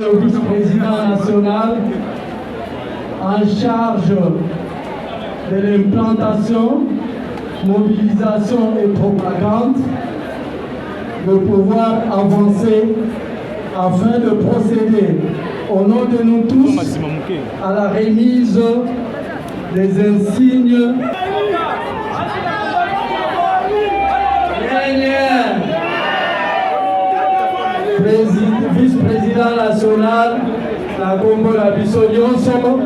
Le vice-président national en charge de l'implantation, mobilisation et propagande, de pouvoir avancer afin de procéder au nom de nous tous à la remise des insignes vice-président national, la Combo la Bissonion Somo.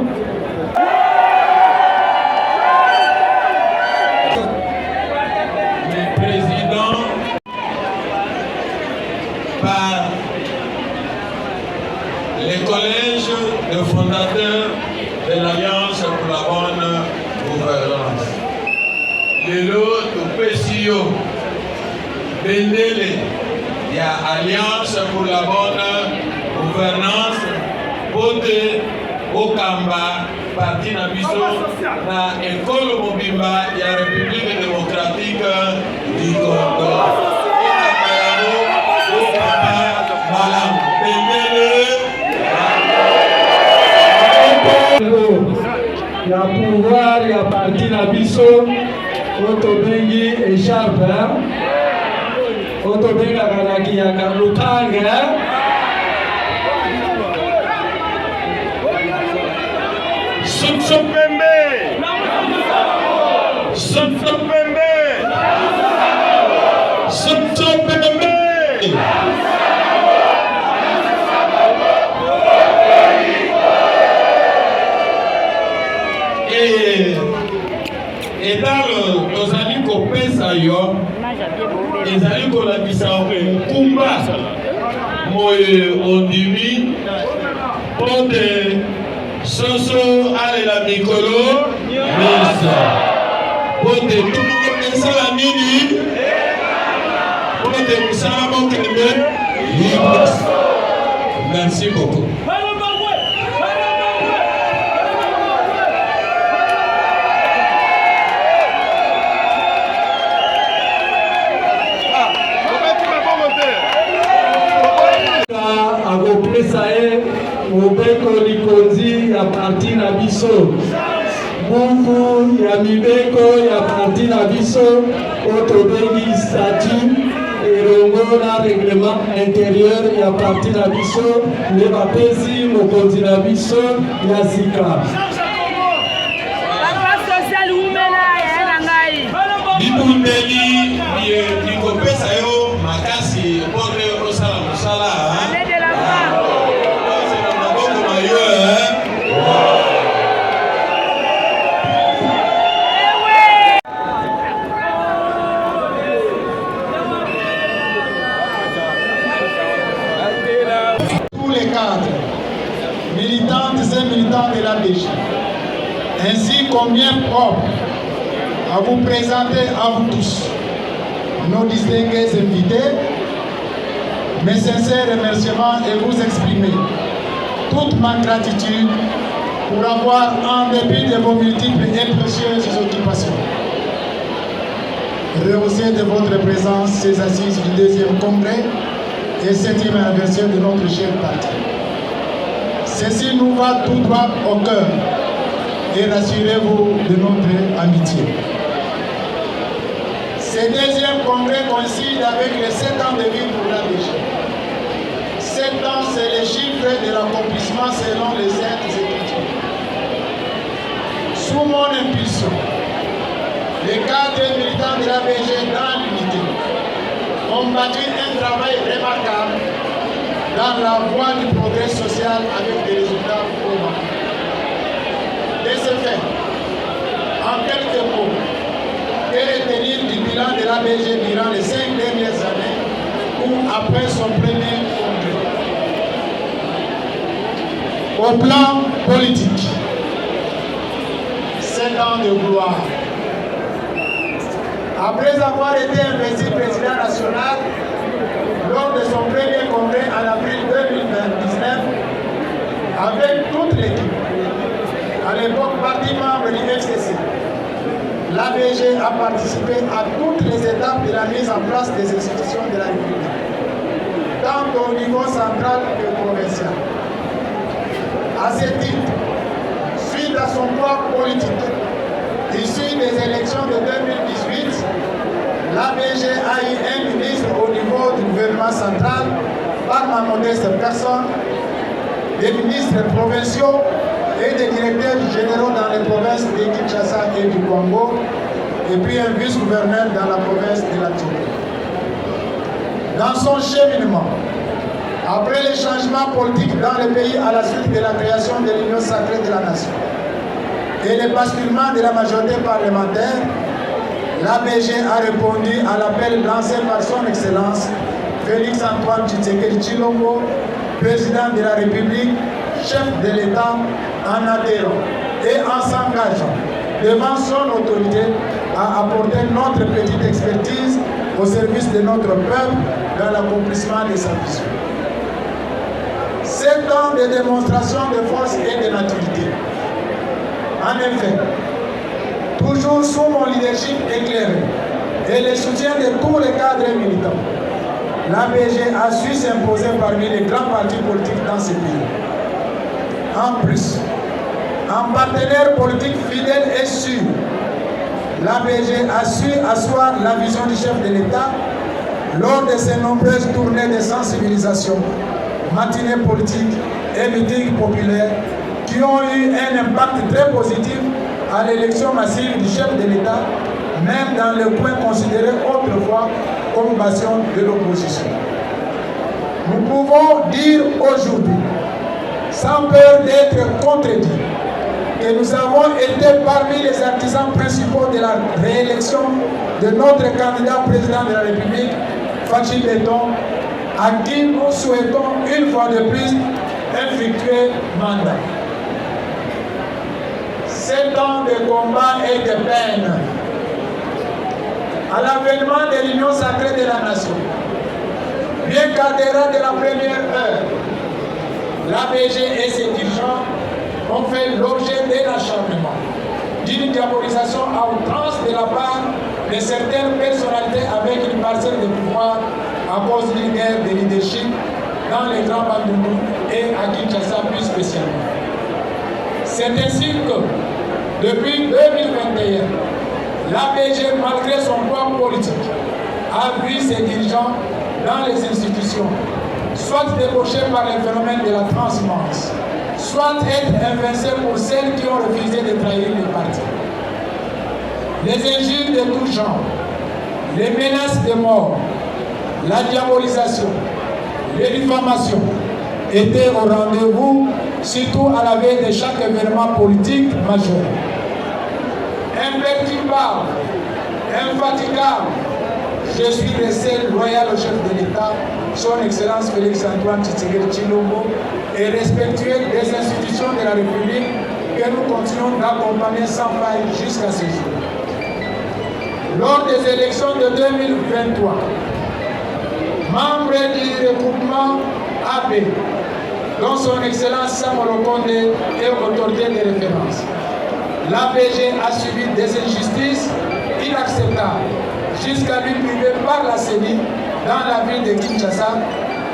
Le président par les collèges de fondateurs de l'Alliance pour la bonne gouvernance. Le lot de PCO, Bendele, il y a Alliance pour la bonne gouvernance, Bote, Okamba, Parti Nabiso, na École Mobimba, il y a République démocratique du Congo. Okamba, Malam, Il y a pouvoir, il y a Parti Nabiso, Otobengi et Charper. Otobenga Kanaki Yaka Lukanga. Sopembe! Sopembe! Sopembe! Et dans nos amis qu'on pèse ailleurs, les amis qu'on a mis ça en combat, moi on dit, pour des Soso ale la mikolo mesa bote tout le monde ça la nini bote musala mokende merci beaucoup. Mobeko likonzi ya parti na biso buku ya mibeko ya parti na biso otobengi statut elongo na règlement intérieur ya parti na biso nde bapesi mokonzi na biso ya sika bibundeli likopesa yo makasi mpone osala mosala. Tous les cadres, militantes et militants de l'ABG, ainsi combien propre à vous présenter à vous tous, nos distingués invités, mes sincères remerciements et vous exprimer toute ma gratitude pour avoir, en dépit de vos multiples et précieuses occupations, rehaussé de votre présence ces assises du 2e congrès et 7e anniversaire de notre cher parti. Ceci nous va tout droit au cœur et rassurez-vous de notre amitié. Ce 2e congrès coïncide avec les 7 ans de vie pour l'ABG. 7 ans, c'est le chiffre de l'accomplissement selon les Saintes Écritures. Sous mon impulsion, les cadres militants de l'ABG dans l'unité ont bâti un travail remarquable dans la voie du progrès social avec des résultats probants. De ce fait, en quelques mots, que retenir du bilan de l'ABG durant les 5 dernières années ou après son premier congrès? Au plan politique, 7 ans de gloire. Après avoir été investi président national lors de son premier congrès en avril 2019, avec toute l'équipe, à l'époque parti membre du FCC, l'ABG a participé à toutes les étapes de la mise en place des institutions de la République, tant au niveau central que provincial. À ce titre, suite à son poids politique, issu des élections de 2018, l'ABG a eu un ministre au niveau du gouvernement central, par ma modeste personne, des ministres provinciaux et des directeurs généraux dans les provinces de Kinshasa et du Congo, et puis un vice-gouverneur dans la province de la Tchouké. Dans son cheminement, après les changements politiques dans le pays à la suite de la création de l'Union sacrée de la nation et le basculement de la majorité parlementaire, l'ABG a répondu à l'appel lancé par son Excellence Félix Antoine Tshisekedi Tshilombo, président de la République, chef de l'État, en adhérant et en s'engageant devant son autorité à apporter notre petite expertise au service de notre peuple dans l'accomplissement de sa vision. 7 ans de démonstration de force et de maturité. En effet, toujours sous mon leadership éclairé et le soutien de tous les cadres militants, l'ABG a su s'imposer parmi les grands partis politiques dans ce pays. En plus, en partenaire politique fidèle et sûr, l'ABG a su asseoir la vision du chef de l'État lors de ses nombreuses tournées de sensibilisation, matinées politiques et meetings populaires qui ont eu un impact très positif à l'élection massive du chef de l'État, même dans le point considéré autrefois comme bastion de l'opposition. Nous pouvons dire aujourd'hui, sans peur d'être contredits, que nous avons été parmi les artisans principaux de la réélection de notre candidat président de la République, Fachi Beton, à qui nous souhaitons une fois de plus un fructueux mandat. 7 ans de combat et de peine. À l'avènement de l'Union sacrée de la nation, bien qu'adhérents de la première heure, l'ABG et ses dirigeants ont fait l'objet d'un acharnement, d'une diabolisation à outrance de la part de certaines personnalités avec une parcelle de pouvoir à cause d'une guerre de leadership dans les grands Bandundu et à Kinshasa plus spécialement. C'est ainsi que, depuis 2021, l'ABG, malgré son poids politique, a vu ses dirigeants dans les institutions, soit débauchés par le phénomène de la transhumance, soit être invincés pour celles qui ont refusé de trahir le parti. Les injures de tout genre, les menaces de mort, la diabolisation, les diffamations étaient au rendez-vous, surtout à la veille de chaque événement politique majeur. Imperturbable, infatigable, je suis resté loyal au chef de l'État, son Excellence Félix Antoine Tshisekedi Tshilombo, et respectueux des institutions de la République que nous continuons d'accompagner sans faille jusqu'à ce jour. Lors des élections de 2023, membre du regroupement AB, dont son Excellence Samuel Okonde est autorité de référence, l'ABG a subi des injustices inacceptables jusqu'à lui priver par la CENI dans la ville de Kinshasa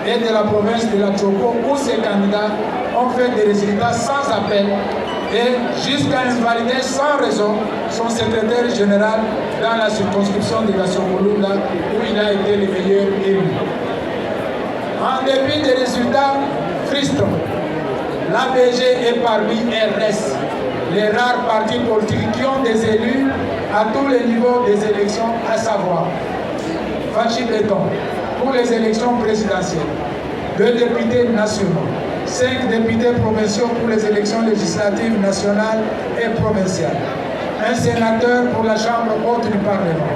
et de la province de la Tchoko, où ses candidats ont fait des résultats sans appel et jusqu'à invalider sans raison son secrétaire général dans la circonscription de la Sokolunda, où il a été le meilleur élu. En dépit des résultats frustrants, l'ABG est parmi RS, les rares partis politiques qui ont des élus à tous les niveaux des élections, à savoir Fachi Beton pour les élections présidentielles, 2 députés nationaux, 5 députés provinciaux pour les élections législatives nationales et provinciales, un sénateur pour la Chambre haute du Parlement,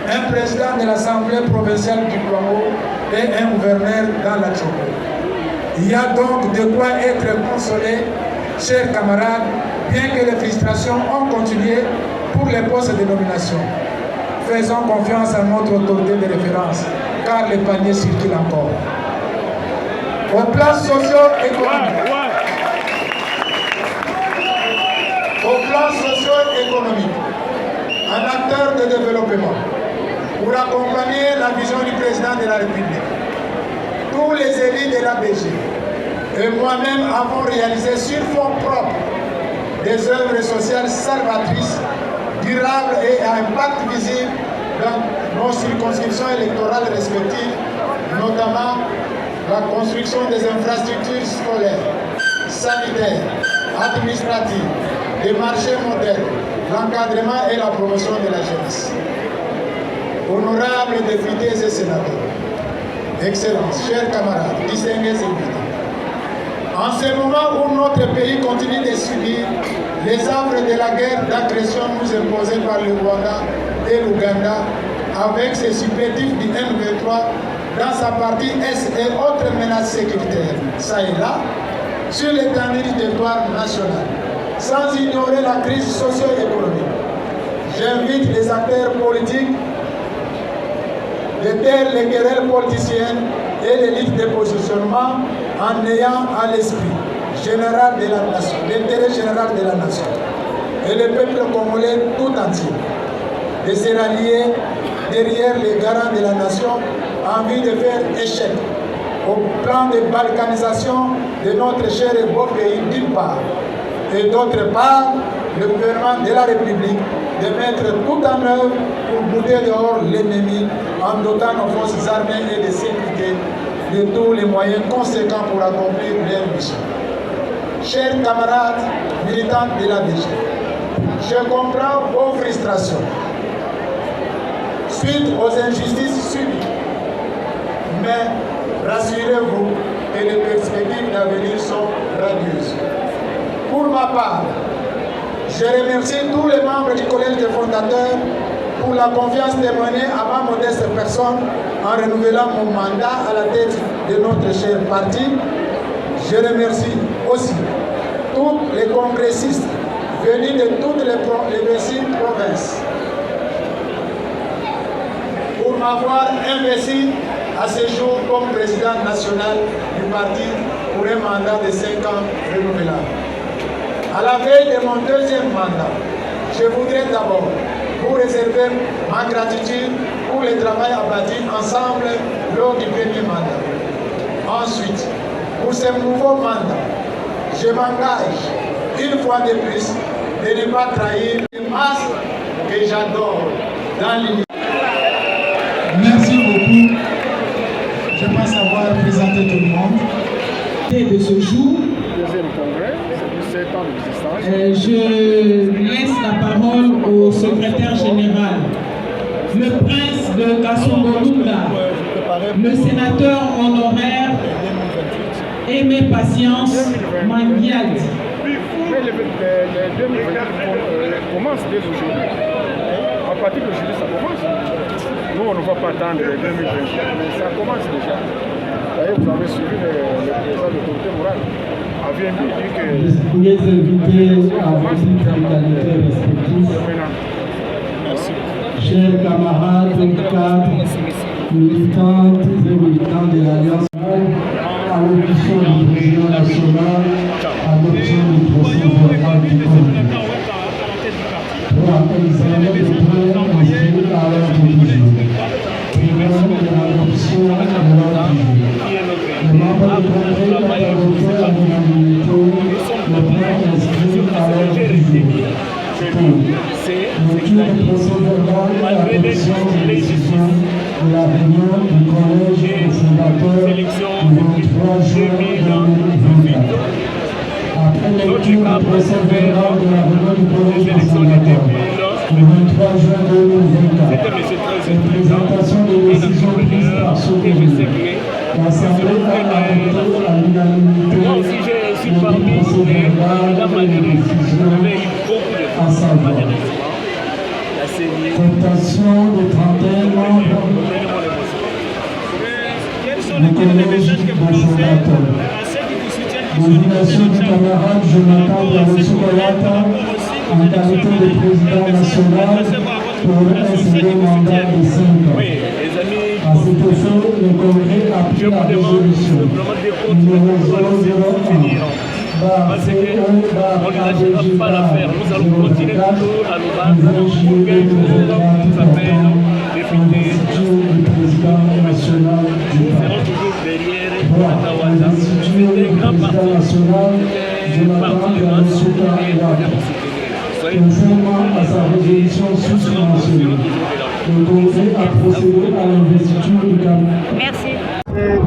un président de l'Assemblée provinciale du Congo et un gouverneur dans la Tchoko. Il y a donc de quoi être consolé, chers camarades, bien que les frustrations ont continué pour les postes de nomination. Faisons confiance à notre autorité de référence, car les paniers circulent encore. Au plan socio-économique, un acteur de développement, pour accompagner la vision du président de la République, tous les élus de l'ABG et moi-même avons réalisé sur fonds propres des œuvres sociales salvatrices, durables et à impact visible dans nos circonscriptions électorales respectives, notamment la construction des infrastructures scolaires, sanitaires, administratives, des marchés modernes, l'encadrement et la promotion de la jeunesse. Honorables députés et sénateurs, Excellences, chers camarades, distingués invités, en ce moment où notre pays continue de subir les affres de la guerre d'agression nous imposée par le Rwanda et l'Ouganda, avec ses supplétifs du M23 dans sa partie Est et autres menaces sécuritaires, ça et là, sur l'étendue du territoire national, sans ignorer la crise socio-économique. J'invite les acteurs politiques de taire les querelles politiciennes et les listes de positionnement en ayant à l'esprit général de la nation, l'intérêt général de la nation et le peuple congolais tout entier, de se rallier derrière les garants de la nation en vue de faire échec au plan de balkanisation de notre cher et beau pays d'une part, et d'autre part, le gouvernement de la République de mettre tout en œuvre pour bouter dehors l'ennemi en dotant nos forces armées et de sécurité de tous les moyens conséquents pour accomplir leur mission. Chers camarades militants de la DG, je comprends vos frustrations suite aux injustices subies, mais rassurez-vous que les perspectives d'avenir sont radieuses. Pour ma part, je remercie tous les membres du collège des fondateurs pour la confiance témoignée à ma modeste personne en renouvelant mon mandat à la tête de notre cher parti. Je remercie aussi tous les congressistes venus de toutes les 26 provinces pour m'avoir investi à ce jour comme président national du parti pour un mandat de 5 ans renouvelable. À la veille de mon deuxième mandat, je voudrais d'abord vous réserver ma gratitude pour le travail abattu ensemble lors du premier mandat. Ensuite, pour ce nouveau mandat, je m'engage une fois de plus de ne pas trahir les masses que j'adore dans l'unité. Merci beaucoup. Je pense avoir présenté tout le monde. De ce jour, je laisse la parole au secrétaire général, le prince de Kassongo-Lunda, le sénateur honoraire Aimé Patience Mangiadi. Les 2024 commencent dès aujourd'hui. À partir d'aujourd'hui, ça commence. Nous, on ne va pas attendre les 2024, mais ça commence déjà. D'ailleurs, vous avez suivi le président de l'autorité morale. Avait dit que les invités à vos qualités respectives. merci. Chers camarades, cadres, militantes et militants de l'Alliance, à l'audition du président national, à l'audition du procès verbal du Congrès. Pour examiner de près inscrit à l'ordre du jour. Primaire de l'adoption de l'ordre du jour. Les membres du Congrès ont adopté à l'unanimité le point inscrit à l'ordre du jour. Lecture du procès verbal et adoption des décisions de la réunion du collège des sénateurs du 23 juin 2024. Après lecture du procès verbal de la réunion du collège des sénateurs du 23 juin 2024 et présentation des décisions prises par ce comité, l'Assemblée a adopté à l'unanimité le procès verbal et les décisions à savoir cooptation de 31 membres du collège des sénateurs. Nomination du camarade Jonathan Brassou-Kalata en qualité de président national pour un second mandat de 5 ans. À cet effet, le Congrès a pris la résolution numéro 001. Parce qu'on ne va pas la faire. Nous allons continuer toujours à nous battre pour que nous appelle député. Nous serons toujours derrière Ouattawata. C'est un grand parti Jonathan Bialosouka conformément à sa résolution sous-mentionnée. Le Conseil a procédé à l'investiture du cabinet. Merci.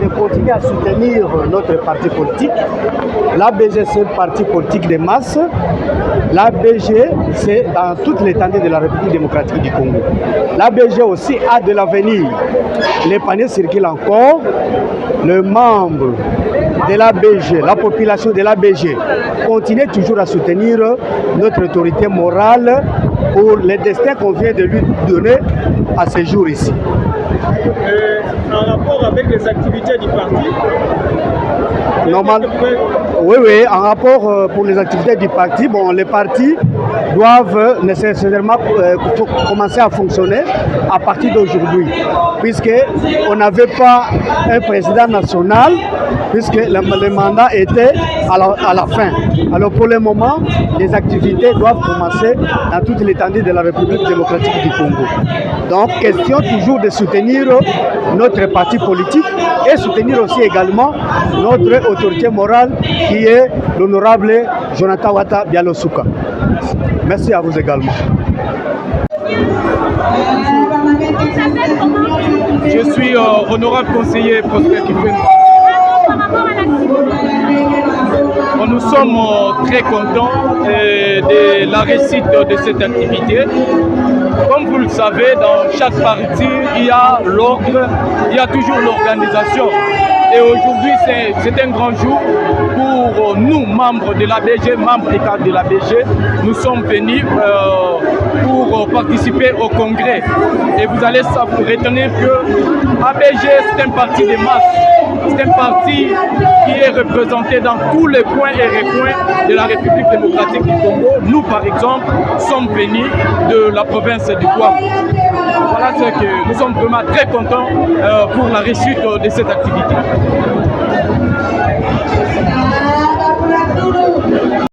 De continuer à soutenir notre parti politique. L'ABG, c'est un parti politique de masse. L'ABG, c'est dans toute l'étendue de la République démocratique du Congo. L'ABG aussi a de l'avenir. Les paniers circulent encore. Le membre de l'ABG, la population de l'ABG, continue toujours à soutenir notre autorité morale pour le destin qu'on vient de lui donner à ce jour ici. En rapport avec les activités du parti? Oui, en rapport pour les activités du parti, bon, les partis doivent nécessairement commencer à fonctionner à partir d'aujourd'hui, puisqu'on n'avait pas un président national, puisque le mandat était à la fin. Alors pour le moment, les activités doivent commencer dans toute l'étendue de la République démocratique du Congo. Donc, question toujours de soutenir notre parti politique et soutenir aussi également notre autorité morale qui est l'honorable Jonathan Wata Bialosouka. Merci à vous également. Je suis honorable conseiller Prosper Kifwemba. Nous sommes très contents de la réussite de cette activité. Comme vous le savez, dans chaque parti, il y a l'ordre, il y a toujours l'organisation. Et aujourd'hui, c'est un grand jour pour nous, membres de l'ABG, membres et cadres de l'ABG. Nous sommes venus pour participer au congrès. Et vous allez retenir que ABG, c'est un parti de masse. C'est un parti qui est représenté dans tous les coins et recoins de la République démocratique du Congo. Nous, par exemple, sommes venus de la province du Kouam. Voilà ce que nous sommes vraiment très contents pour la réussite de cette activité.